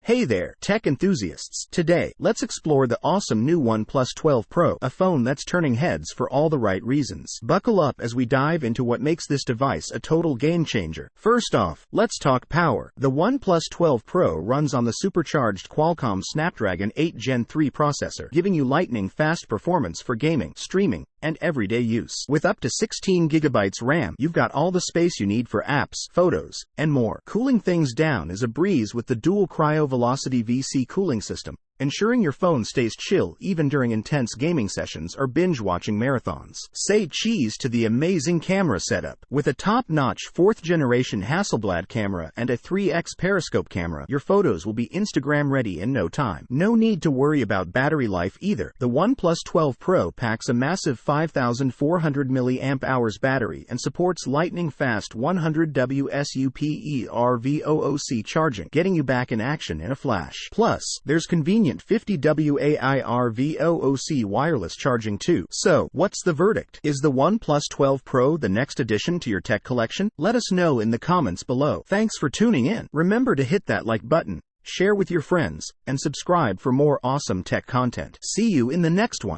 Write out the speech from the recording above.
Hey there, tech enthusiasts. Today, let's explore the awesome new OnePlus 12 Pro, a phone that's turning heads for all the right reasons. Buckle up as we dive into what makes this device a total game changer. First off, let's talk power. The OnePlus 12 Pro runs on the supercharged Qualcomm Snapdragon 8 Gen 3 processor, giving you lightning-fast performance for gaming, streaming, and everyday use. With up to 16 GB RAM, you've got all the space you need for apps, photos, and more. Cooling things down is a breeze with the dual Cryo Velocity VC cooling system, ensuring your phone stays chill even during intense gaming sessions or binge-watching marathons. Say cheese to the amazing camera setup. With a top-notch 4th-generation Hasselblad camera and a 3x periscope camera, your photos will be Instagram-ready in no time. No need to worry about battery life either. The OnePlus 12 Pro packs a massive 5,400 mAh battery and supports lightning-fast 100W SUPERVOOC charging, getting you back in action in a flash. Plus, there's convenient 50W AIRVOOC wireless charging too. So, what's the verdict? Is the OnePlus 12 Pro the next addition to your tech collection? Let us know in the comments below. Thanks for tuning in. Remember to hit that like button, share with your friends, and subscribe for more awesome tech content. See you in the next one.